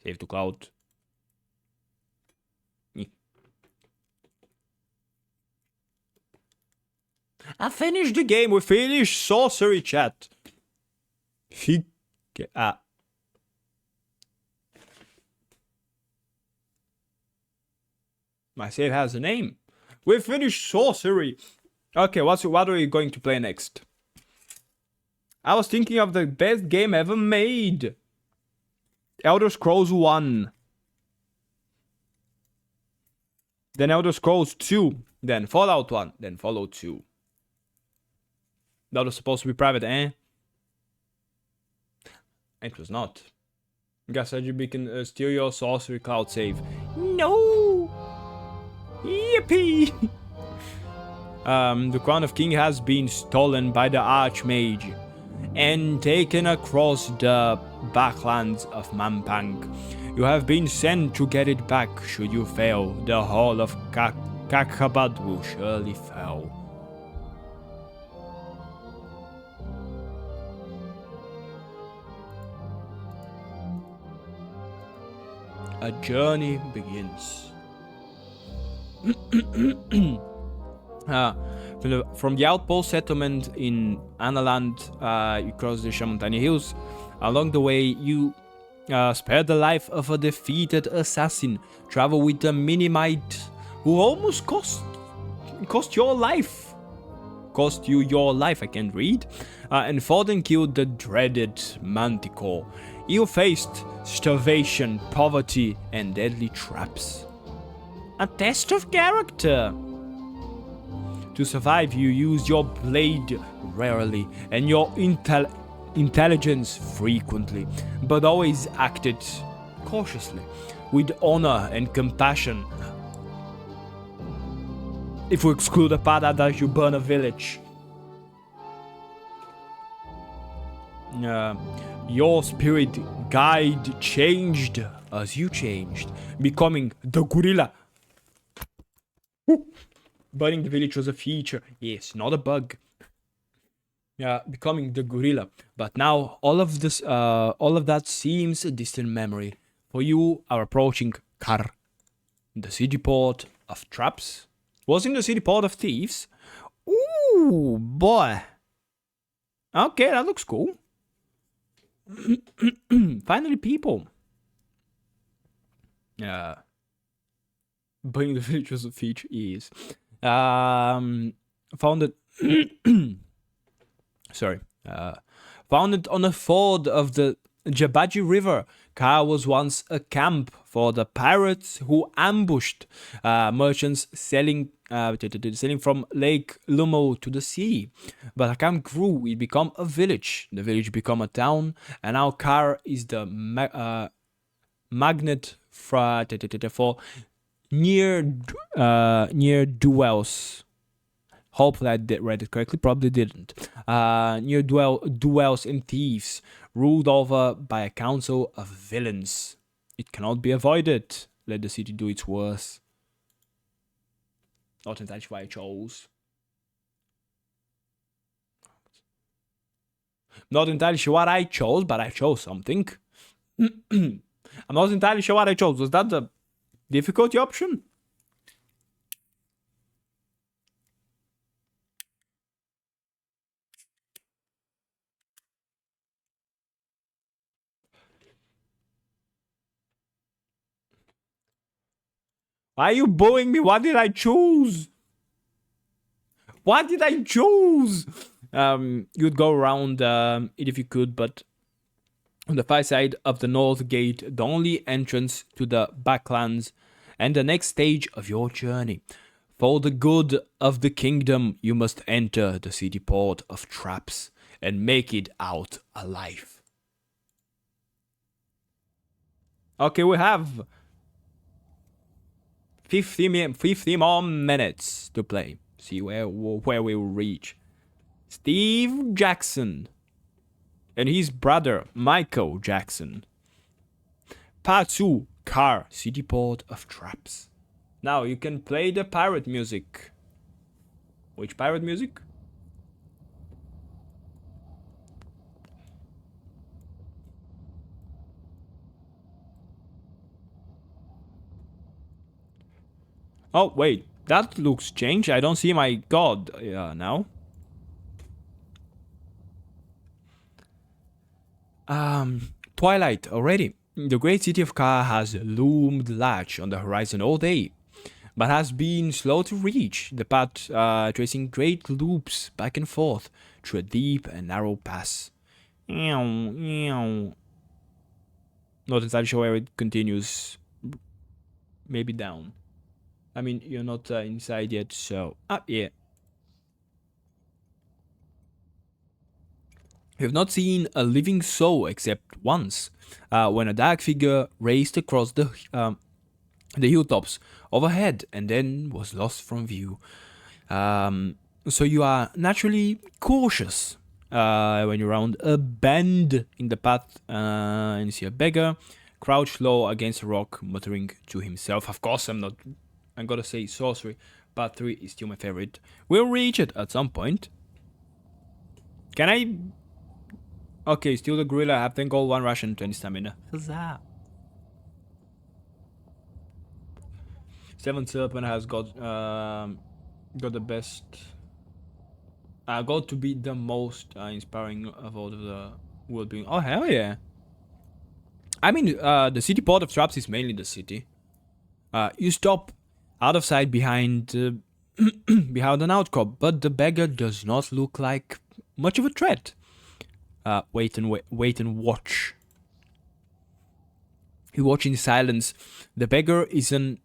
Save to cloud. I finished the game. We finished Sorcery, chat. My save has a name. We finished Sorcery. Okay, what are we going to play next? I was thinking of the best game ever made. Elder Scrolls 1. Then Elder Scrolls 2. Then Fallout 1. Then Fallout 2. That was supposed to be private, eh? It was not. Guess you can steal your Sorcery cloud save. No! Yippee! The crown of king has been stolen by the Archmage and taken across the backlands of Mampang. You have been sent to get it back. Should you fail, the hall of Kakhabad will surely fall. A journey begins. From the outpost settlement in Analand, you cross the Shamontani Hills. Along the way, you spare the life of a defeated assassin. Travel with a Minimite who almost cost your life. Cost you your life, I can't read. And fought and killed the dreaded Manticore. You faced starvation, poverty, and deadly traps. A test of character. To survive, you use your blade rarely and your intelligence frequently, but always acted cautiously, with honor and compassion. If we exclude the part that you burn a village. Your spirit guide changed as you changed, becoming the gorilla. Burning the village was a feature, yes, not a bug. Becoming the gorilla. But now all of that seems a distant memory. For you are approaching Kar, the city port of traps. Wasn't the city port of thieves? Ooh, boy. Okay, that looks cool. Finally, people. Burning the village was a feature, yes. Founded founded on a ford of the Jabaji River, Kar was once a camp for the pirates who ambushed merchants selling from Lake Lumo to the sea. But a camp grew, it became a village. The village became a town, and now Kar is the magnet for near dwells. Hopefully I read it correctly, probably didn't. Near dwells and thieves, ruled over by a council of villains. It cannot be avoided. Let the city do its worst. Not entirely sure what I chose. Not entirely sure what I chose, but I chose something. I'm not entirely sure what I chose. Was that the difficulty option? Why are you booing me? What did I choose? What did I choose? You'd go around it if you could, but on the far side of the north gate, the only entrance to the backlands and the next stage of your journey. For the good of the kingdom, you must enter the city port of traps and make it out alive. Okay, we have 50 more minutes to play. See where we will reach. Steve Jackson and his brother Michael Jackson. Part 2, Kar, city port of traps. Now you can play the pirate music. Which pirate music? Oh, wait. That looks changed. I don't see my god now. Twilight already. The great city of Ka has loomed large on the horizon all day, but has been slow to reach, the path tracing great loops back and forth through a deep and narrow pass. Not entirely sure where it continues. Maybe down. I mean, you're not inside yet, so... Ah, yeah. We have not seen a living soul except once, when a dark figure raced across the hilltops overhead and then was lost from view. So you are naturally cautious when you're around a bend in the path and you see a beggar crouched low against a rock, muttering to himself. Of course, I'm gonna say sorcery. Part 3 is still my favorite. We'll reach it at some point. Can I? Okay, still the gorilla. I have 10 gold, 1 Russian, 20 stamina. Huzzah! 7 Serpent has got the best. Got to be the most inspiring of all of the world being. Oh hell yeah! I mean, the city port of traps is mainly the city. You stop out of sight behind behind an outcrop, but the beggar does not look like much of a threat. Wait and watch. You watch in silence. The beggar is an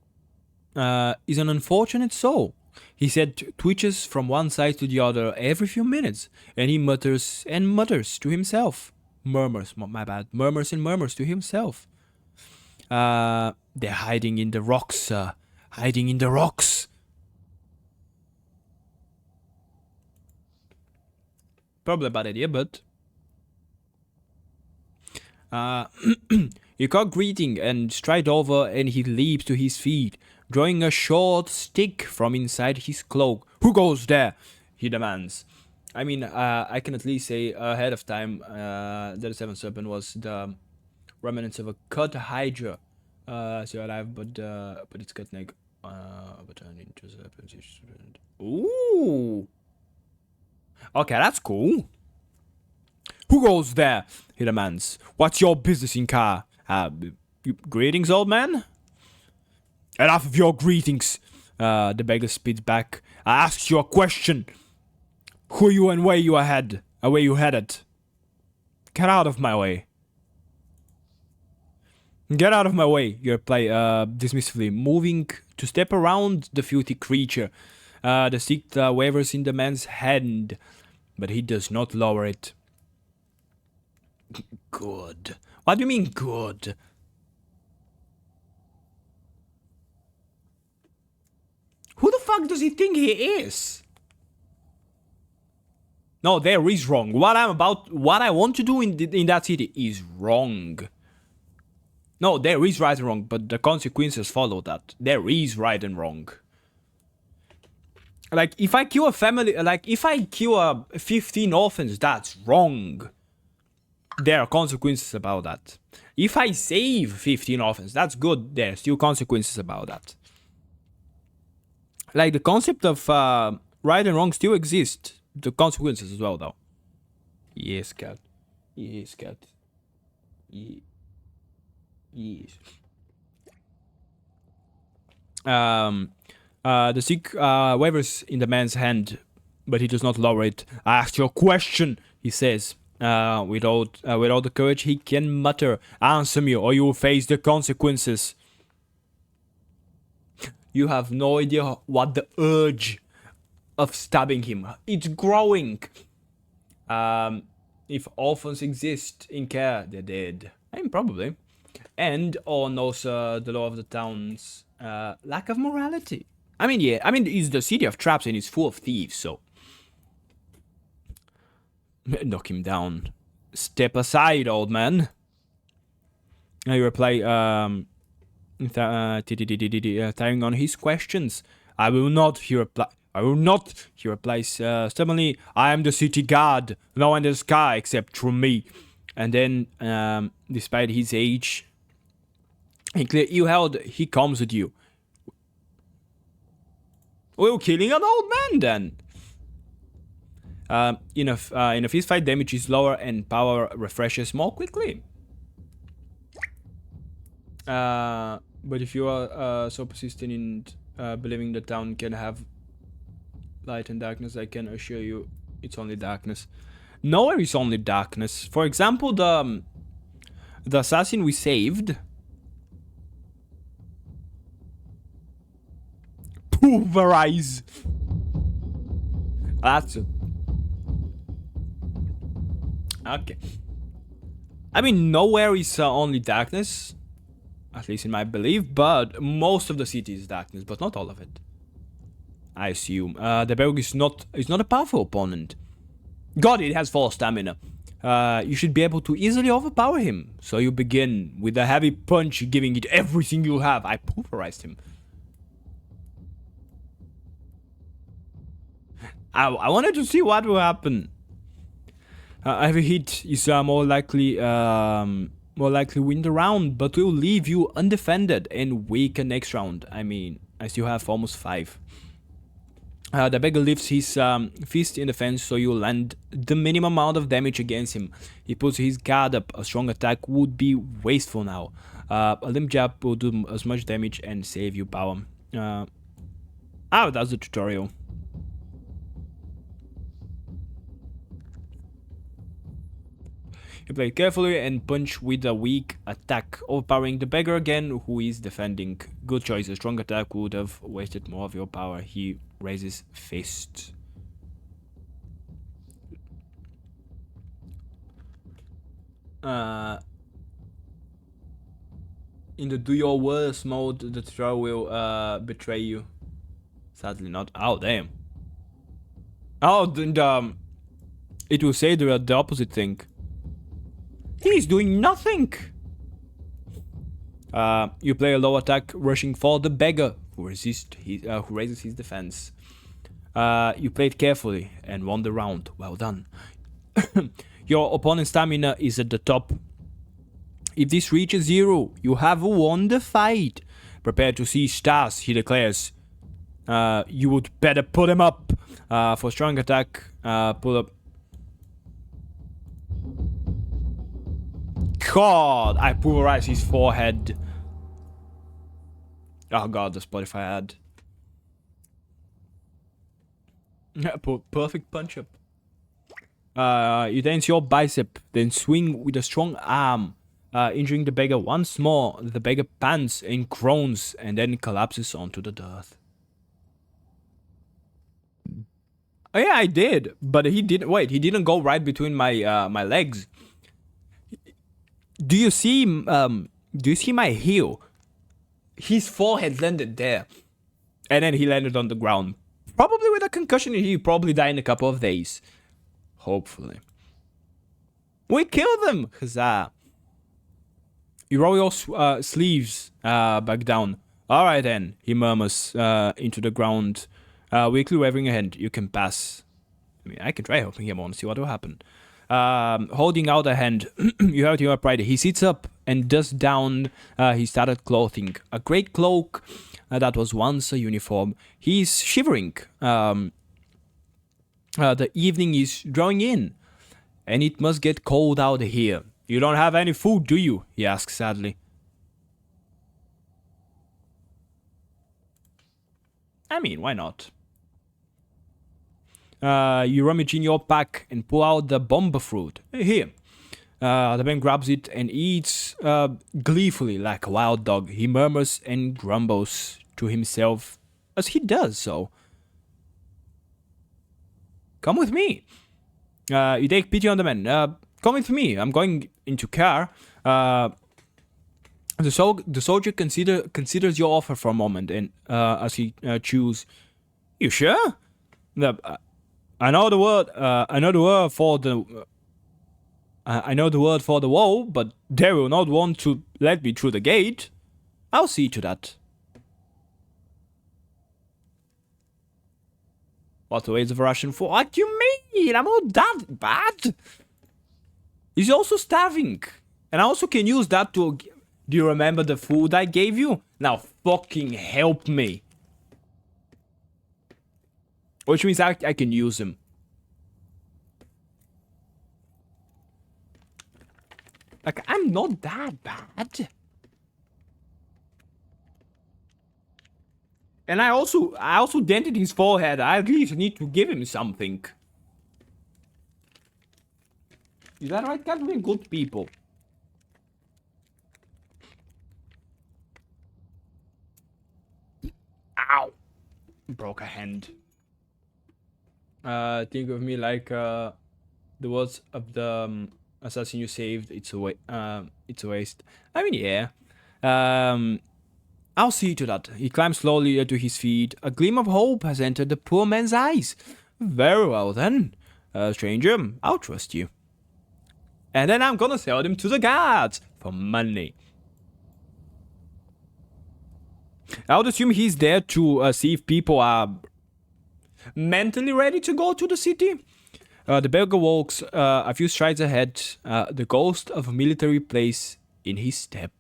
unfortunate soul. His head twitches from one side to the other every few minutes, and he mutters and mutters to himself. Murmurs, my bad. Murmurs and murmurs to himself. They're hiding in the rocks, sir. Hiding in the rocks. Probably a bad idea, but... You call greeting and stride over, and he leaps to his feet, drawing a short stick from inside his cloak. Who goes there? He demands. I mean, I can at least say ahead of time that the Seventh Serpent was the remnants of a cut hydra still alive, but its cut neck turned into serpent. Ooh. Okay, that's cool. Who goes there? He demands. What's your business in Ka? Greetings, old man? Enough of your greetings, the beggar spits back. I asked you a question. Who are you and where you headed? Get out of my way. Get out of my way, you reply dismissively, moving to step around the filthy creature. The stick wavers in the man's hand, but he does not lower it. Good. What do you mean, good? Who the fuck does he think he is? No, there is wrong. What I want to do in that city is wrong. No, there is right and wrong, but the consequences follow that. There is right and wrong. Like, if I kill a family, like, if I kill 15 orphans, that's wrong. There are consequences about that. If I save 15 orphans, that's good. There are still consequences about that. Like, the concept of right and wrong still exists. The consequences as well, though. Yes, cat. Yes, cat. Yes. The stick wavers in the man's hand, but he does not lower it. I asked you a question, he says. With all the courage he can mutter, answer me or you will face the consequences. You have no idea what the urge of stabbing him. It's growing. If orphans exist in care, they're dead. I mean, probably. And on also the law of the town's lack of morality. I mean, yeah. I mean, it's the city of traps and it's full of thieves, so... Knock him down. Step aside, old man. I reply, tiring on his questions. I will not, he replies stubbornly. I am the city guard. No one in the sky except through me. And then, despite his age, he comes at you. We're killing an old man then. In a fist fight, damage is lower and power refreshes more quickly. But if you are so persistent in believing the town can have light and darkness, I can assure you it's only darkness. Nowhere is only darkness. For example, the assassin we saved. Pulverize. That's it. Okay. I mean, nowhere is only darkness. At least in my belief, but most of the city is darkness, but not all of it. I assume. The Berg is not a powerful opponent. God, it has 4 stamina. You should be able to easily overpower him. So you begin with a heavy punch, giving it everything you have. I pulverized him. I wanted to see what will happen. Every hit is more likely win the round, but will leave you undefended and weaken next round. I mean, I still have almost 5. The beggar lifts his fist in defense, so you land the minimum amount of damage against him. He puts his guard up. A strong attack would be wasteful now. A limb jab will do as much damage and save you power. That's the tutorial. You play carefully and punch with a weak attack, overpowering the beggar again, who is defending. Good choice. A strong attack would have wasted more of your power. He raises fist. In the do your worst mode, the tutorial will betray you. Sadly not. Oh, damn. Oh, it will say the opposite thing. He's doing nothing. You play a low attack, rushing for the beggar, who raises his defense. You played carefully and won the round. Well done. Your opponent's stamina is at the top. If this reaches 0, you have won the fight. Prepare to see stars, he declares. You would better put him up. For strong attack, pull up. God, I pulverized his forehead. Oh god, the Spotify ad. Perfect punch up. You dance your bicep, then swing with a strong arm, injuring the beggar once more. The beggar pants and groans, and then collapses onto the dirt. Oh yeah, I did, but he didn't. Wait, he didn't go right between my my legs. Do you see my heel? His forehead landed there, and then he landed on the ground. Probably with a concussion, he probably died in a couple of days. Hopefully. We killed him! Huzzah. You roll your sleeves back down. Alright then, he murmurs into the ground, weakly waving a hand. You can pass. I mean, I can try helping him on, see what will happen. Holding out a hand, you have your pride. He sits up and dusts down his tattered clothing. A great cloak that was once a uniform. He's shivering. The evening is drawing in, and it must get cold out here. You don't have any food, do you? He asks sadly. I mean, why not? You rummage in your pack and pull out the bomba fruit. Here. The man grabs it and eats gleefully like a wild dog. He murmurs and grumbles to himself as he does so. Come with me. You take pity on the man. Come with me. I'm going into car. The soldier considers your offer for a moment, and as he chews, you sure? I know the word. I know the word for the. I know the word for the wall, but they will not want to let me through the gate. I'll see to that. What ways of Russian for? What do you mean? I'm not that bad. He's also starving, and I also can use that to. Do you remember the food I gave you? Now fucking help me. Which means I can use him. Like, I'm not that bad. And I also dented his forehead. I at least need to give him something. Is that right? Can't be good people. Ow! Broke a hand. Think of me like the words of the assassin you saved. It's a waste. I mean, yeah. I'll see to that. He climbs slowly to his feet. A gleam of hope has entered the poor man's eyes. Very well then, stranger. I'll trust you. And then I'm gonna sell them to the guards for money. I would assume he's there to see if people are mentally ready to go to the city. The beggar walks a few strides ahead, the ghost of a military place in his step.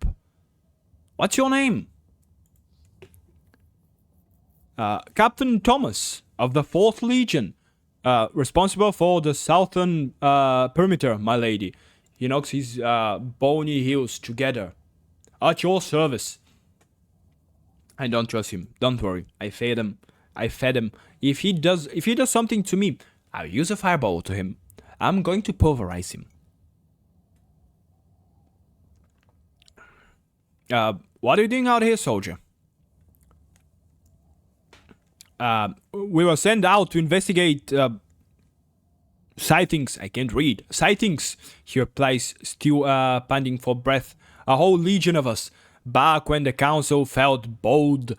What's your name? Captain Thomas of the 4th Legion, responsible for the southern perimeter, my lady. He knocks his bony heels together. At your service. I don't trust him. Don't worry. I fed him. If he does something to me, I'll use a fireball to him. I'm going to pulverize him. What are you doing out here, soldier? We were sent out to investigate sightings. I can't read. Sightings, he replies, still panting for breath. A whole legion of us, back when the council felt bold.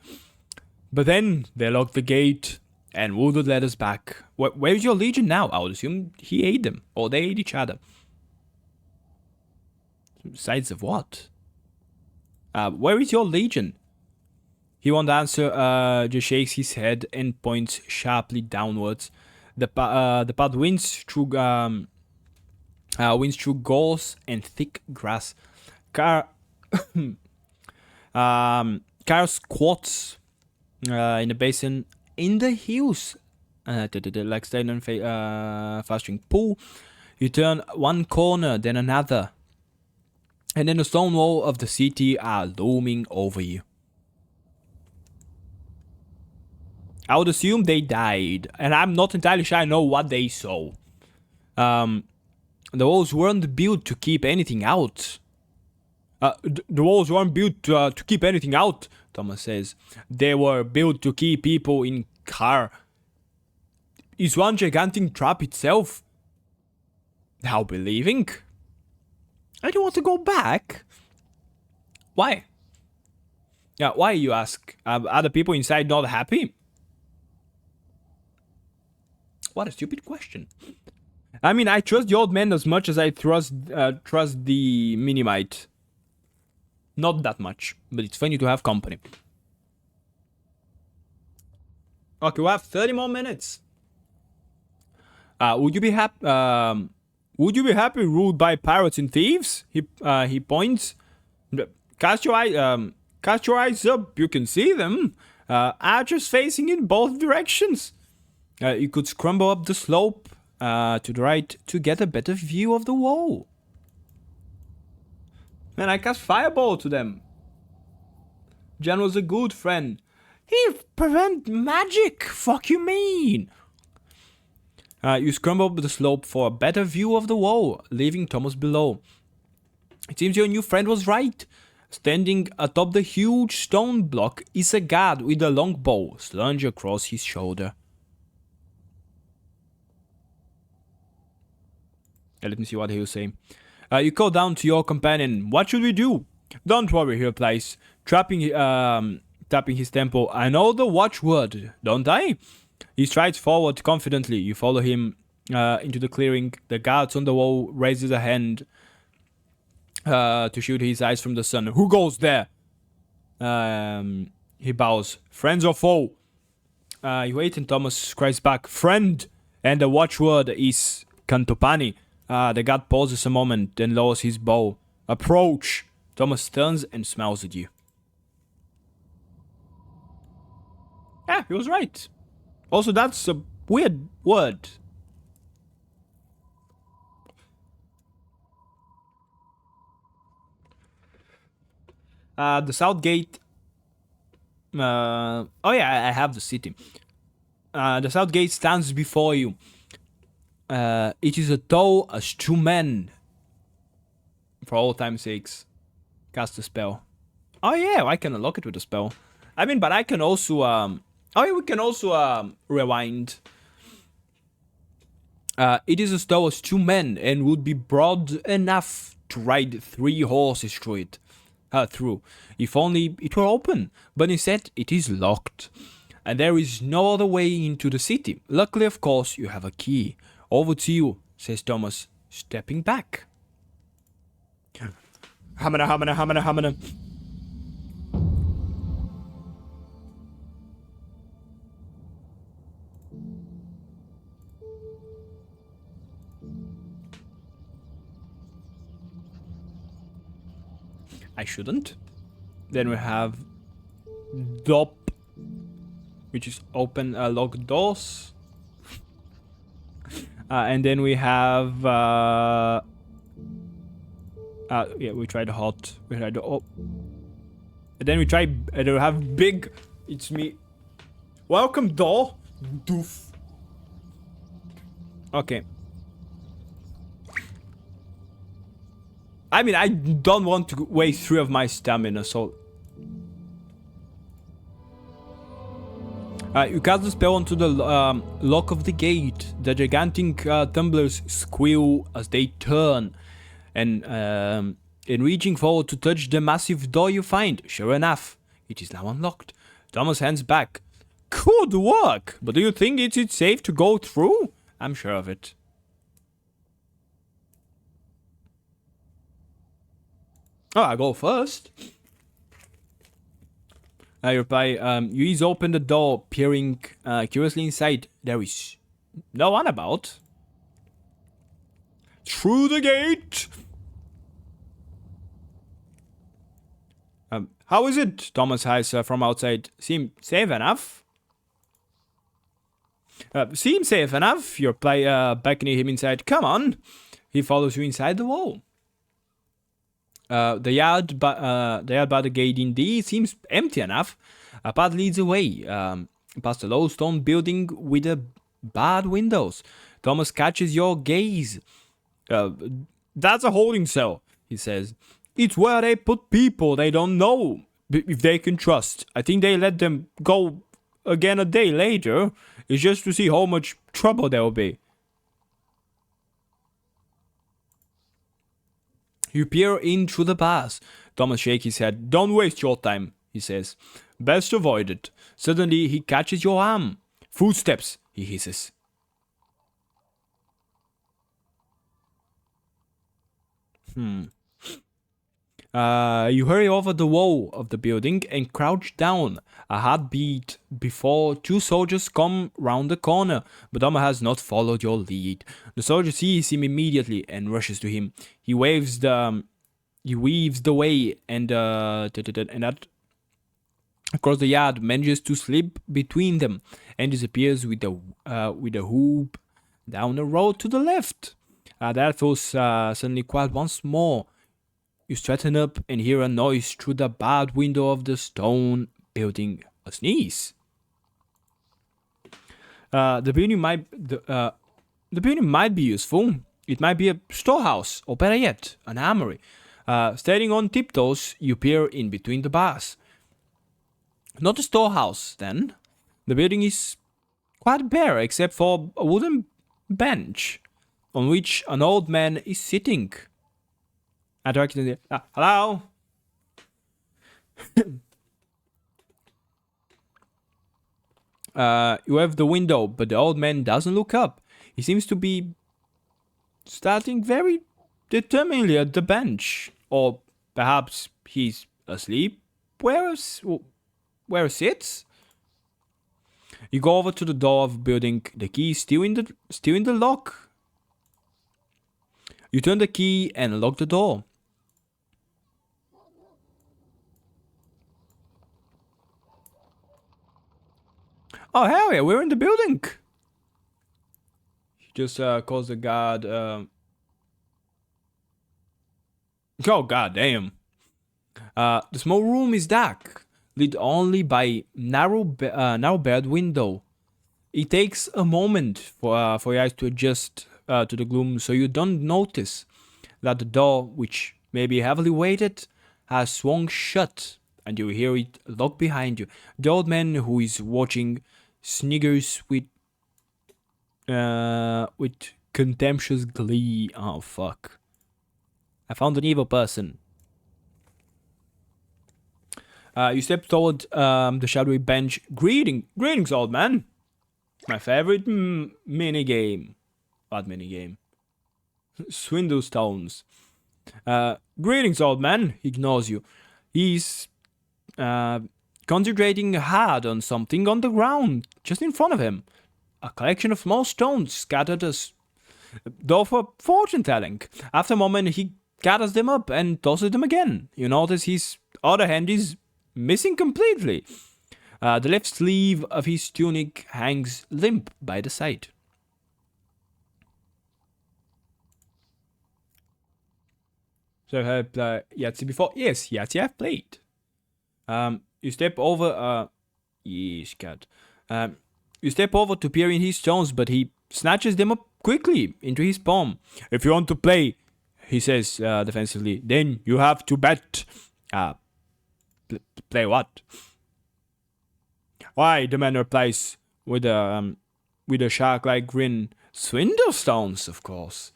But then they locked the gate and wouldn't let us back. Where's your legion now? I would assume he ate them, or they ate each other. Sides of what? Where is your legion? He won't answer, just shakes his head and points sharply downwards. The path winds through gorse and thick grass. Car squats in the basin in the hills, like staying on fast-string pool. You turn one corner, then another, and then the stone wall of the city are looming over you. I would assume they died, and I'm not entirely sure I know what they saw. The walls weren't built to keep anything out. The walls weren't built to keep anything out, Thomas says. They were built to keep people in car. Is one gigantic trap itself? How believing? I don't want to go back. Why? Yeah, why, you ask? Are the people inside not happy? What a stupid question. I mean, I trust the old man as much as I trust the Minimite. Not that much, but it's funny to have company. Okay, we have 30 more minutes. Would you be happy? Would you be happy ruled by pirates and thieves? He points. Cast your eyes up. You can see them. Archers facing in both directions. You could scramble up the slope to the right to get a better view of the wall. Man, I cast fireball to them. General's a good friend. He prevent magic. Fuck you mean? You scramble up the slope for a better view of the wall, leaving Thomas below. It seems your new friend was right. Standing atop the huge stone block is a guard with a long bow slung across his shoulder. Let me see what he'll say. You call down to your companion. What should we do? Don't worry, he replies, tapping his temple. I know the watchword, don't I? He strides forward confidently. You follow him into the clearing. The guards on the wall raises a hand to shield his eyes from the sun. Who goes there? He bows. Friends or foe? You wait and Thomas cries back, friend! And the watchword is Cantopani. The guard pauses a moment, then lowers his bow. Approach! Thomas turns and smiles at you. Yeah, he was right. Also, that's a Weird word. The south gate. Oh yeah, I have the city. The south gate stands before you. It is a tall as two men. For all time's sakes, cast a spell. Oh yeah, I can unlock it with a spell. I mean, but I can also Oh yeah, we can also rewind. It is as tall as two men and would be broad enough to ride 3 horses through it. Through. If only it were open, but instead it is locked. And there is no other way into the city. Luckily, of course, you have a key. Over to you, says Thomas, stepping back. Hamana, hamana, hamana, hamana. I shouldn't. Then we have Dop, which is open locked doors. And then we have yeah, we tried hot. We tried and then we try. And we have big. It's me. Welcome, door. Doof. Okay. I mean, I don't want to waste 3 of my stamina, so. You cast the spell onto the lock of the gate. The gigantic tumblers squeal as they turn. And in reaching forward to touch the massive door you find, sure enough, it is now unlocked. Thomas hands back. Good work! But do you think it's safe to go through? I'm sure of it. Oh, I go first. I reply, you ease open the door, peering curiously inside. There is no one about. Through the gate! How is it? Thomas eyes from outside. Seem safe enough? Seems safe enough. You reply, beckoning him inside. Come on. He follows you inside the wall. The yard by the gate indeed seems empty enough. A path leads away, past a low stone building with barred windows. Thomas catches your gaze. That's a holding cell, he says. It's where they put people they don't know if they can trust. I think they let them go again a day later. It's just to see how much trouble there will be. You peer in through the bars. Thomas shakes his head. Don't waste your time, he says. Best avoid it. Suddenly he catches your arm. Footsteps, he hisses. You hurry over the wall of the building and crouch down. A heartbeat before 2 soldiers come round the corner, but Thomas has not followed your lead. The soldier sees him immediately and rushes to him. He weaves the way and that across the yard manages to slip between them and disappears with a whoop down the road to the left. That was suddenly quiet once more. You straighten up and hear a noise through the barred window of the stone building. A sneeze. The building might be useful. It might be a storehouse, or better yet, an armory. Standing on tiptoes, you peer in between the bars. Not a storehouse, then. The building is quite bare, except for a wooden bench on which an old man is sitting. I directed it. Hello? You have the window, but the old man doesn't look up. He seems to be starting very determinedly at the bench. Or perhaps he's asleep. Where sits? You go over to the door of the building. The key is still in the lock. You turn the key and unlock the door. Oh hell yeah, we're in the building. Just cause the god. Oh god damn! The small room is dark, lit only by narrow bed window. It takes a moment for your eyes to adjust to the gloom, so you don't notice that the door, which may be heavily weighted, has swung shut, and you hear it lock behind you. The old man who is watching sniggers with contemptuous glee. Oh fuck! I found an evil person. You step toward the shadowy bench. Greetings, old man. My favorite mini game. What mini game? Swindle stones. Greetings, old man. He ignores you. He's uh, concentrating hard on something on the ground just in front of him. A collection of small stones scattered as though for fortune telling. After a moment, he gathers them up and tosses them again. You notice his other hand is missing completely. The left sleeve of his tunic hangs limp by the side. So I have played Yahtzee before? Yes, Yahtzee I've played. You step over, yes, cat. You step over to peer in his stones, but he snatches them up quickly into his palm. If you want to play, he says defensively, then you have to bet. Play what? Why? The man replies with a shark-like grin. Swindle stones, of course.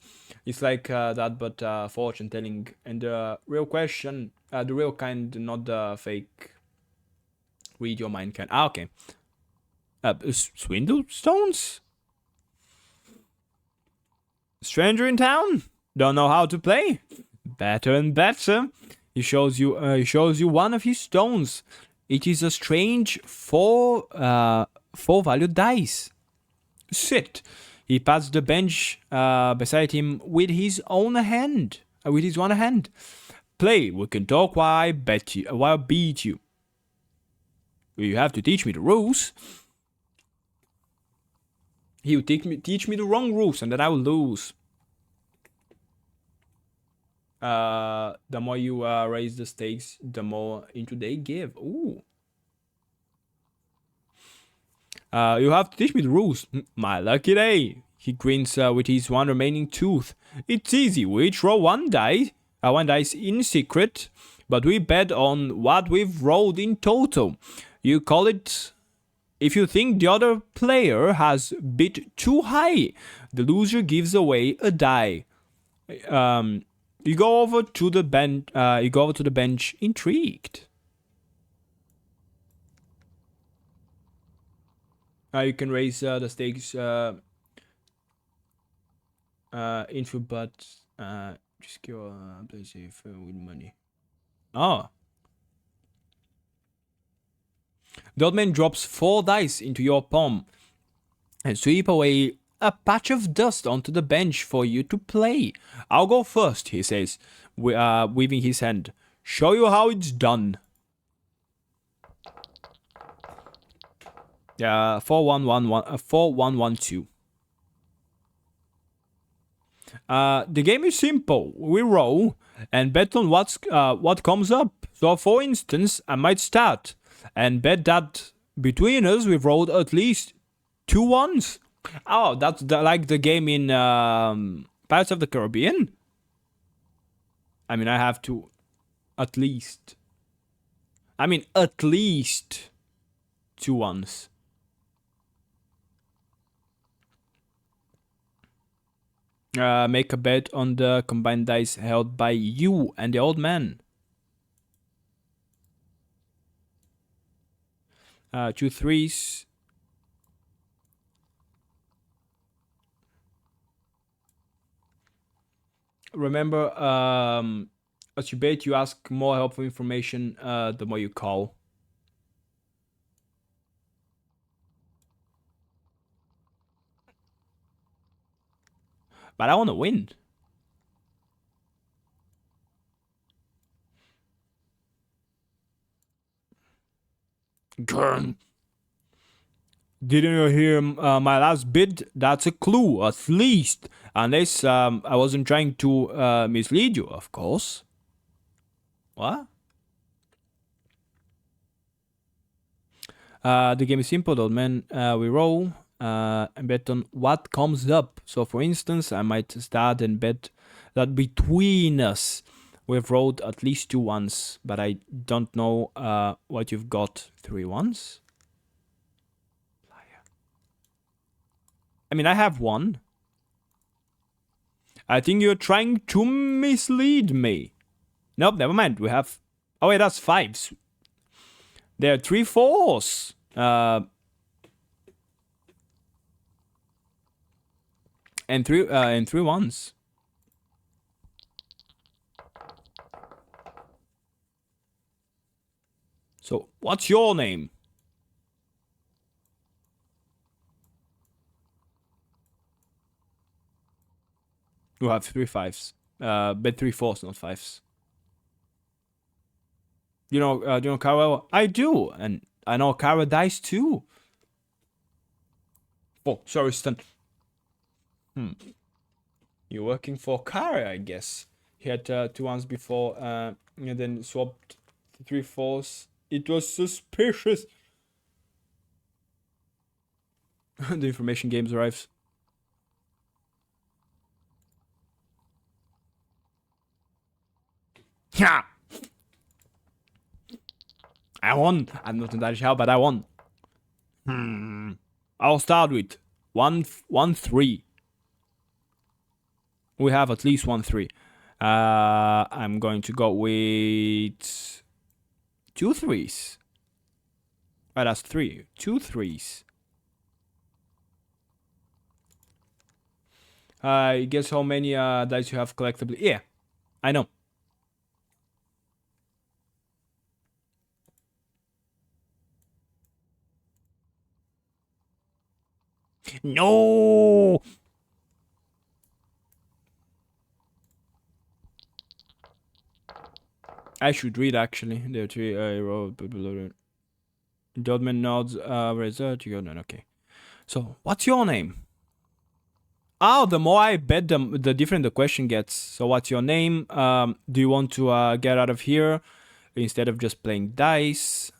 It's like that, but fortune telling. And the real question, the real kind, not the fake. Read your mind kind. Okay. Swindle stones? Stranger in town? Don't know how to play? Better and better. He shows you. He shows you one of his stones. It is a strange four-value dice. Sit. He pats the bench beside him with his own hand. With his one hand. Play. We can talk while I bet you. While I beat you. You have to teach me the rules. He will teach me the wrong rules, and then I will lose. The more you raise the stakes, the more into they give. Ooh. You have to teach me the rules. My lucky day. He grins with his one remaining tooth. It's easy. We each roll one dice in secret, but we bet on what we've rolled in total. You call it. If you think the other player has bid too high, the loser gives away a die. You go over to the bench. Intrigued. You can raise the stakes. Info, but just go play safe with money. Oh. The old man drops 4 dice into your palm and sweep away a patch of dust onto the bench for you to play. I'll go first, he says, waving his hand. Show you how it's done. 4112. The game is simple. We roll and bet on what comes up. So, for instance, I might start and bet that between us we've rolled at least 2 ones. Oh, that's like the game in Pirates of the Caribbean. I mean, I have to at least. At least 2 ones. Make a bet on the combined dice held by you and the old man. 2 threes. Remember, as you bet, you ask more helpful information the more you call. But I want to win. Gurn. Didn't you hear my last bit? That's a clue, at least. Unless I wasn't trying to mislead you, of course. What? The game is simple, though, man. We roll and bet on what comes up. So, for instance, I might start and bet that between us we've rolled at least 2 ones, but I don't know what you've got. 3 ones? I mean, I have 1. I think you're trying to mislead me. Nope, never mind. We have. Oh, wait, that's 5s. There are 3 4s. And 3 1s. So, what's your name? You have 3 5s. Bet 3 4s, not 5s. Do you know Kara? I do, and I know Kara dies too. Oh, sorry, Stan. You're working for Kara, I guess. He had 2 ones before, and then swapped 3 4s. It was suspicious. The information games arrives. Yeah. I won. I'm not entirely sure, but I won. I'll start with 1 3. We have at least 1 3. I'm going to go with 2 3s. Right, that's 3. 2 3s. Guess how many dice you have collectively? Yeah, I know. No. I should read actually. There are 3. I wrote. Dodman nods. Result. You got okay. So, what's your name? Oh, the more I bet, the different the question gets. So, what's your name? Do you want to get out of here instead of just playing dice?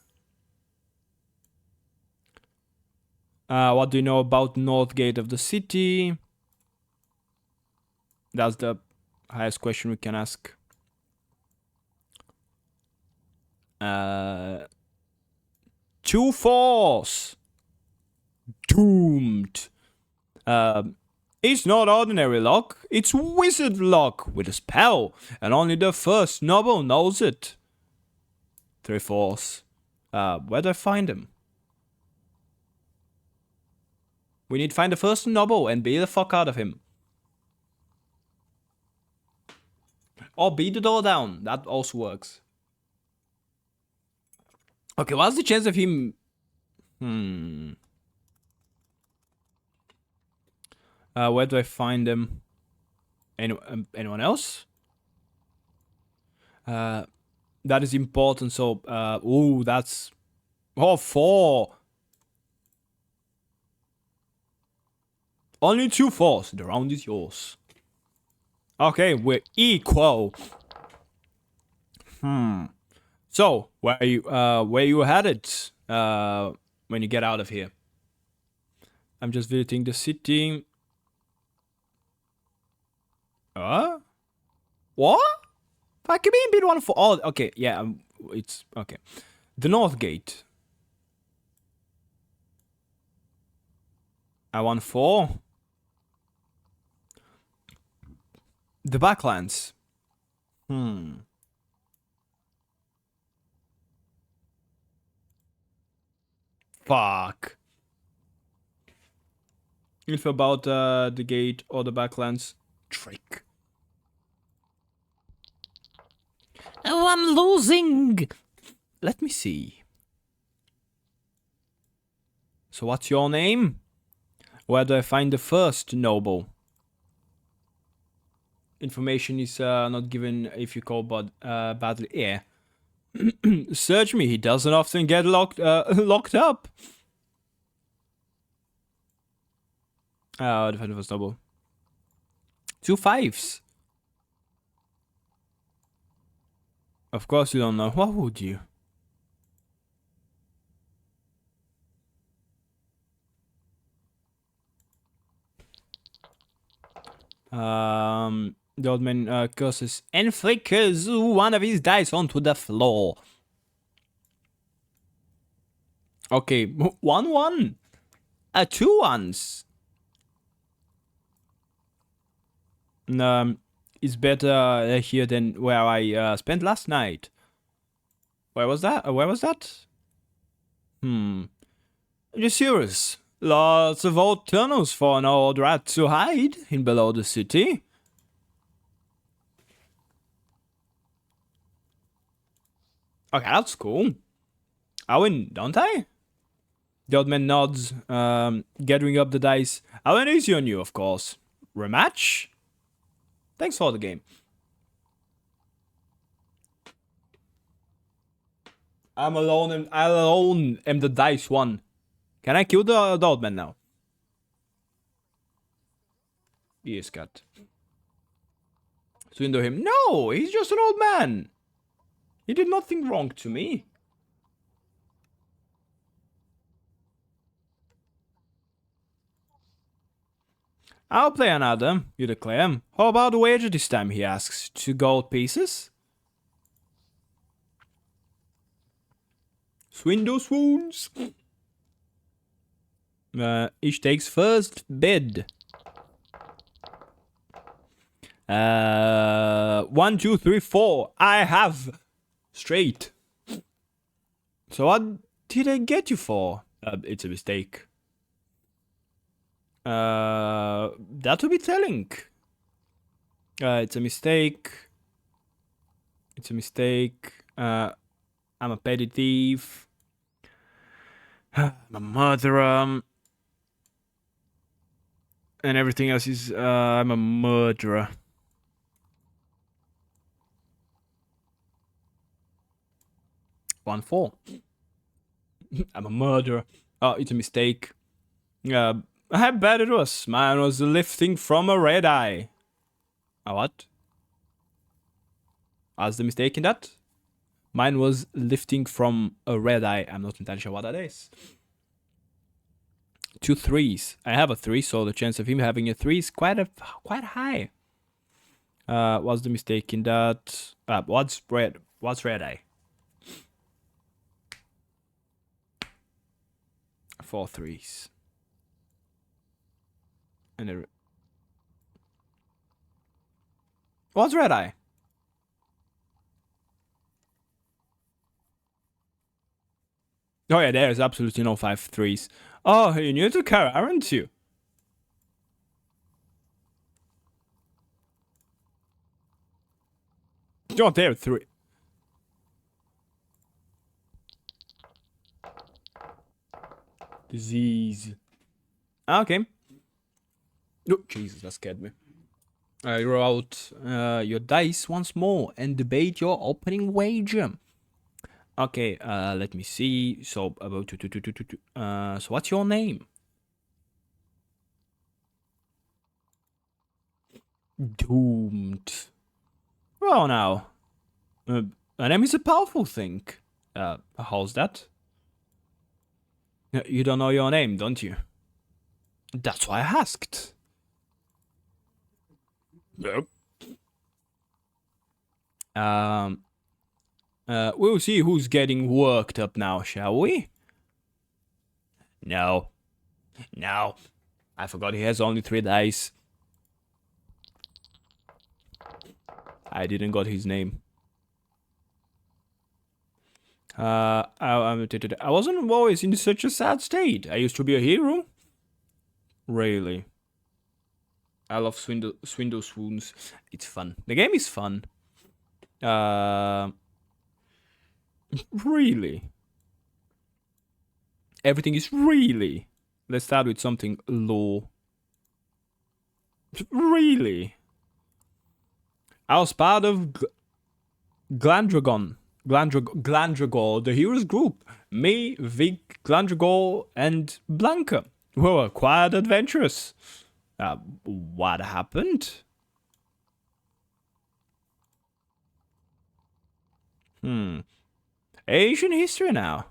What do you know about North Gate of the city? That's the highest question we can ask. 2 4s. Doomed. It's not ordinary luck, it's wizard luck with a spell, and only the first noble knows it. 3 4s. Where do I find him? We need to find the first noble and beat the fuck out of him. Or beat the door down. That also works. Okay, what's the chance of him? Where do I find him? Anyone else? That is important. So, that's 4. Only 2 4s. The round is yours. Okay, we're equal. So, where you headed when you get out of here? I'm just visiting the city. What? Fuck you mean bid 1 4? Oh, okay, yeah, it's okay. The North Gate. I won 4. The Backlands. Fuck. Info about the gate or the Backlands. Trick. Oh, I'm losing. Let me see. So what's your name? Where do I find the first noble? Information is not given if you call badly. Yeah. Search me. He doesn't often get locked up. Oh, defender was double. 2 5s. Of course you don't know. What would you? The old man curses and flickers one of his dice onto the floor. Okay, 1-1. 2 1s. It's better here than where I spent last night. Where was that? Where was that? You're serious? Lots of old tunnels for an old rat to hide in below the city. Okay, that's cool. I win, don't I? The old man nods, gathering up the dice. I went easy on you, of course. Rematch? Thanks for the game. I'm alone and I alone am the dice one. Can I kill the old man now? Yes, cut. Swindle him. No, he's just an old man. He did nothing wrong to me. I'll play another, you declare. How about the wager this time, he asks. 2 gold pieces? Swindle swoons. Each takes first bid. 1, 2, 3, 4. I have straight. So what did I get you for? It's a mistake. That will be telling. It's a mistake. It's a mistake. I'm a petty thief. I'm a murderer. And everything else is, I'm a murderer. One four. I'm a murderer. Oh, it's a mistake. How bad it was. Mine was lifting from a red eye. What? What's the mistake in that? Mine was lifting from a red eye. I'm not entirely sure what that is. 2 3s. I have a 3, so the chance of him having a 3 is quite high. What's the mistake in that? What's red eye? 4 3s. And what's red eye? Oh yeah, there's absolutely no 5 3s. Oh, you're new to Kara, aren't you? Oh, there, 3. Disease. Okay. Oh, Jesus, that scared me. Roll out your dice once more and debate your opening wager. Okay, let me see. So, about so what's your name? Doomed. Well, now. A name is a powerful thing. How's that? You don't know your name, don't you? That's why I asked. Nope. We'll see who's getting worked up now, shall we? No. No. I forgot he has only 3 dice. I didn't got his name. I wasn't always in such a sad state. I used to be a hero. Really. I love Swindle Swoons. It's fun. The game is fun. Really. Everything is really. Let's start with something low. Really. I was part of Glandragon, the heroes group. Me, Vic, Glandragor, and Blanca. We were quite adventurous. What happened? Asian history now.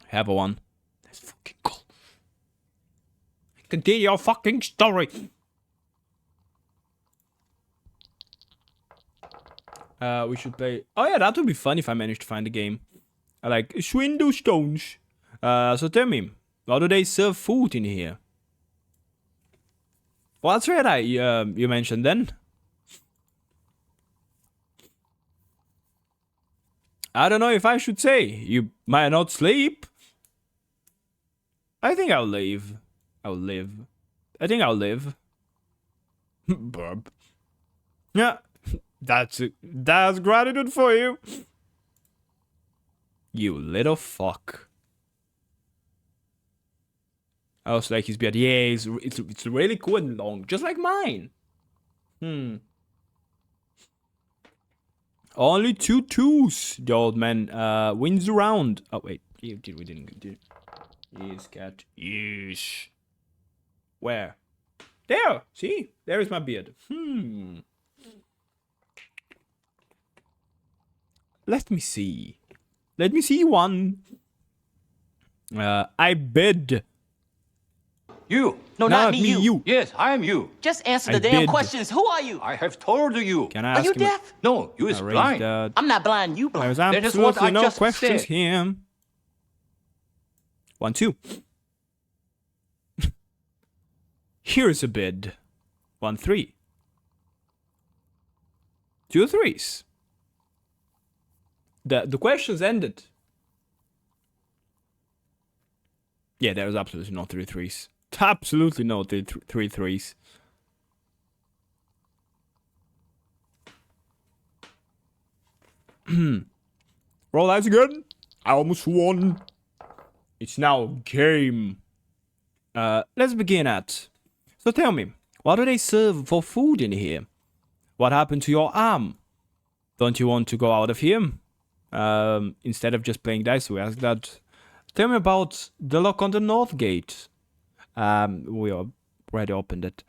Have a one. Let's fucking go. Continue your fucking story. We should play. Oh yeah, that would be fun if I managed to find the game. I like Swindle Stones. So tell me, how do they serve food in here? Well, that's right. You mentioned then. I don't know if I should say. You might not sleep. I think I'll live. I'll live. I think I'll live. Burp. Yeah, that's gratitude for you. You little fuck. I was like his beard. Yeah, it's really cool and long, just like mine. Only 2 twos. The old man wins the round. Oh wait, we didn't do. Yes, cat. Yes. Where? There. See, there is my beard. Let me see. Let me see one. I bid. You. No, not me, you. Yes, I am you. Just answer I the damn bid. questions. Who are you? I have told you. Can I Are ask you him? deaf? No, you is Raise blind. that. I'm not blind, you blind. There's That is what absolutely I no just questions said. here. 1, 2. Here's a bid. 1, 3. 2 threes. The questions ended. Yeah, there's absolutely no 3 threes. Absolutely no 3 threes. Roll eyes again. I almost won. It's now game. Let's begin at. So tell me, what do they serve for food in here? What happened to your arm? Don't you want to go out of here? Instead of just playing dice, we ask that. Tell me about the lock on the north gate. We already opened it.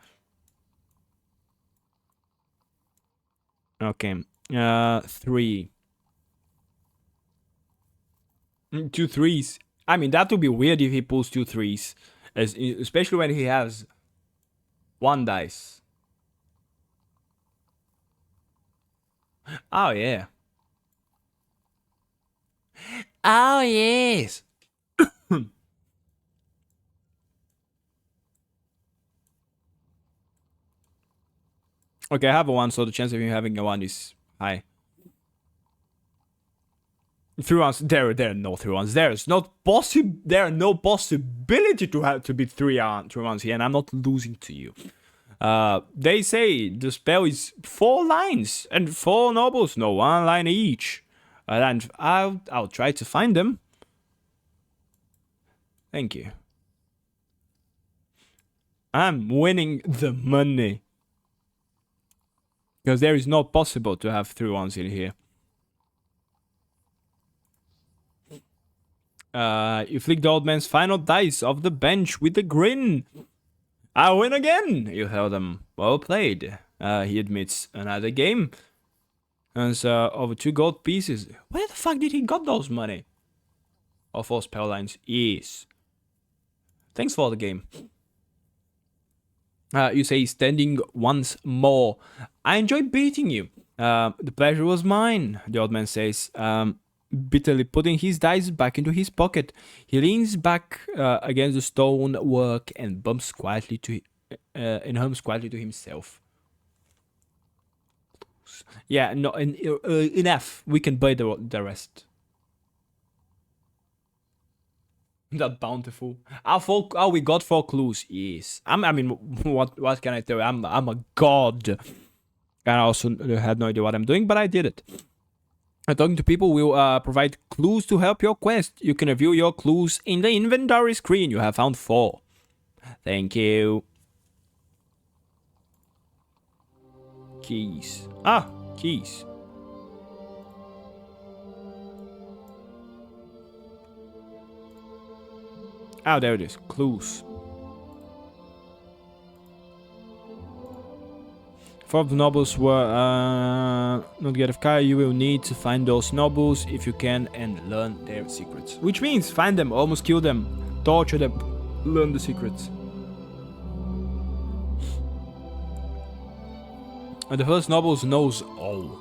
Okay. 3. 2 threes. I mean, that would be weird if he pulls 2 threes. Especially when he has 1 dice. Oh, yeah. Oh, yes. Okay, I have a 1, so the chance of him having a 1 is high. 3 ones. There are no 3 ones. There are no possibility to beat 3 ones here, and I'm not losing to you. They say the spell is 4 lines and 4 nobles, no 1 line each. And I'll try to find them. Thank you. I'm winning the money. Because there is not possible to have 3 ones in here. You flick the old man's final dice off the bench with a grin. I win again, you tell them. Well played. He admits another game. And over 2 gold pieces. Where the fuck did he got those money? Or 4 spell lines? Yes. Thanks for the game. You say standing once more. I enjoyed beating you. The pleasure was mine, the old man says, bitterly putting his dice back into his pocket. He leans back against the stone work and hums quietly to himself. Yeah, no, enough. We can buy the rest. That bountiful. We got 4 clues. Yes. I mean, what can I tell you? I'm a god. And I also had no idea what I'm doing, but I did it. Talking to people will provide clues to help your quest. You can review your clues in the inventory screen. You have found 4. Thank you. Keys. Keys. Oh, there it is. Clues. 4 of the nobles were not get of Kai. You will need to find those nobles if you can and learn their secrets. Which means find them, almost kill them, torture them, learn the secrets. And the first nobles knows all.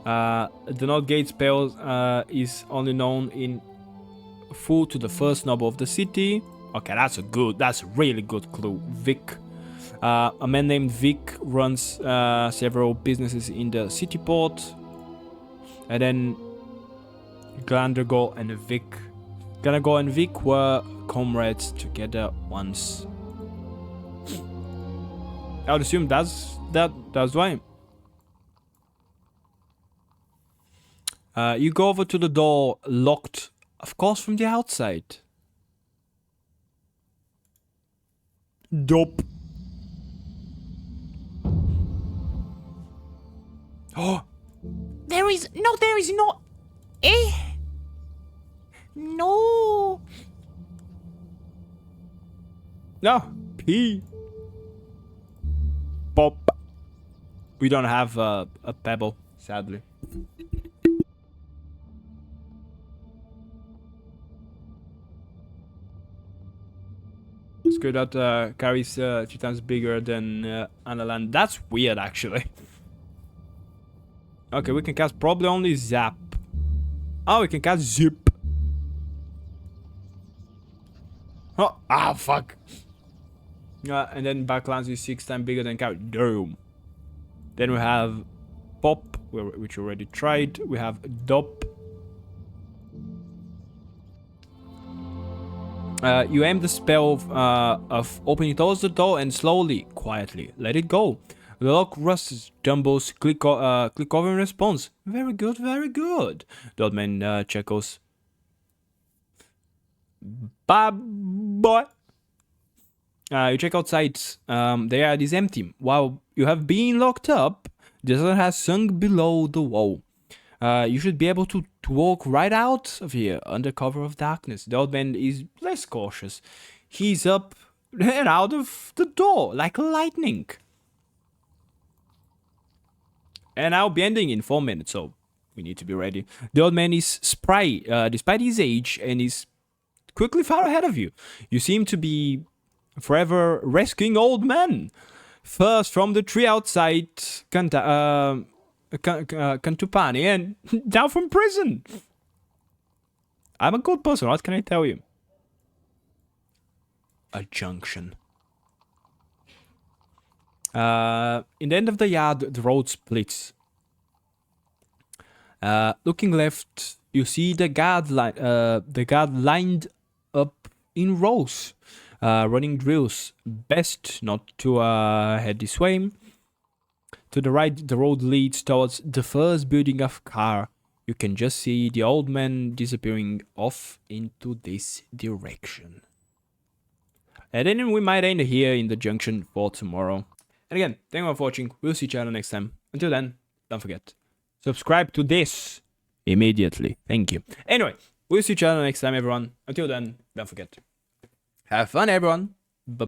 The Not Gate spell is only known in full to the first noble of the city. Okay, that's a really good clue. Vic. A man named Vic runs several businesses in the city port. And then Glandergo and Vic. Glandergo and Vic were comrades together once. I would assume that's why. You go over to the door, locked, of course, from the outside. Dope. Oh, There is not. Eh? No. no, P. Pop. We don't have a pebble, sadly. It's good that carries 3 times bigger than Analand. That's weird, actually. Okay, we can cast probably only Zap. Oh, we can cast Zip. Oh, fuck. And then Backlands is 6 times bigger than Carry. Damn. Then we have Pop, which we already tried. We have Dop. You aim the spell of opening towards the door and slowly, quietly, let it go. The lock rusts, tumbles, click over in response. Very good, very good. The old man chuckles. Bye, boy. You check outside. The yard is empty. While you have been locked up, the sun has sunk below the wall. You should be able to walk right out of here under cover of darkness. The old man is less cautious. He's up and out of the door like lightning. And I'll be ending in 4 minutes, so we need to be ready. The old man is spry, despite his age, and is quickly far ahead of you. You seem to be forever rescuing old men. First from the tree outside Cantupani, and now from prison. I'm a good person, what can I tell you? A junction. In the end of the yard, the road splits. Looking left, you see the guard lined up in rows, running drills. Best not to head this way. To the right, the road leads towards the first building of car. You can just see the old man disappearing off into this direction. And then we might end here in the junction for tomorrow. And again, thank you for watching. We'll see each other next time. Until then, don't forget, subscribe to this immediately. Thank you. Anyway, we'll see each other next time, everyone. Until then, don't forget, have fun, everyone.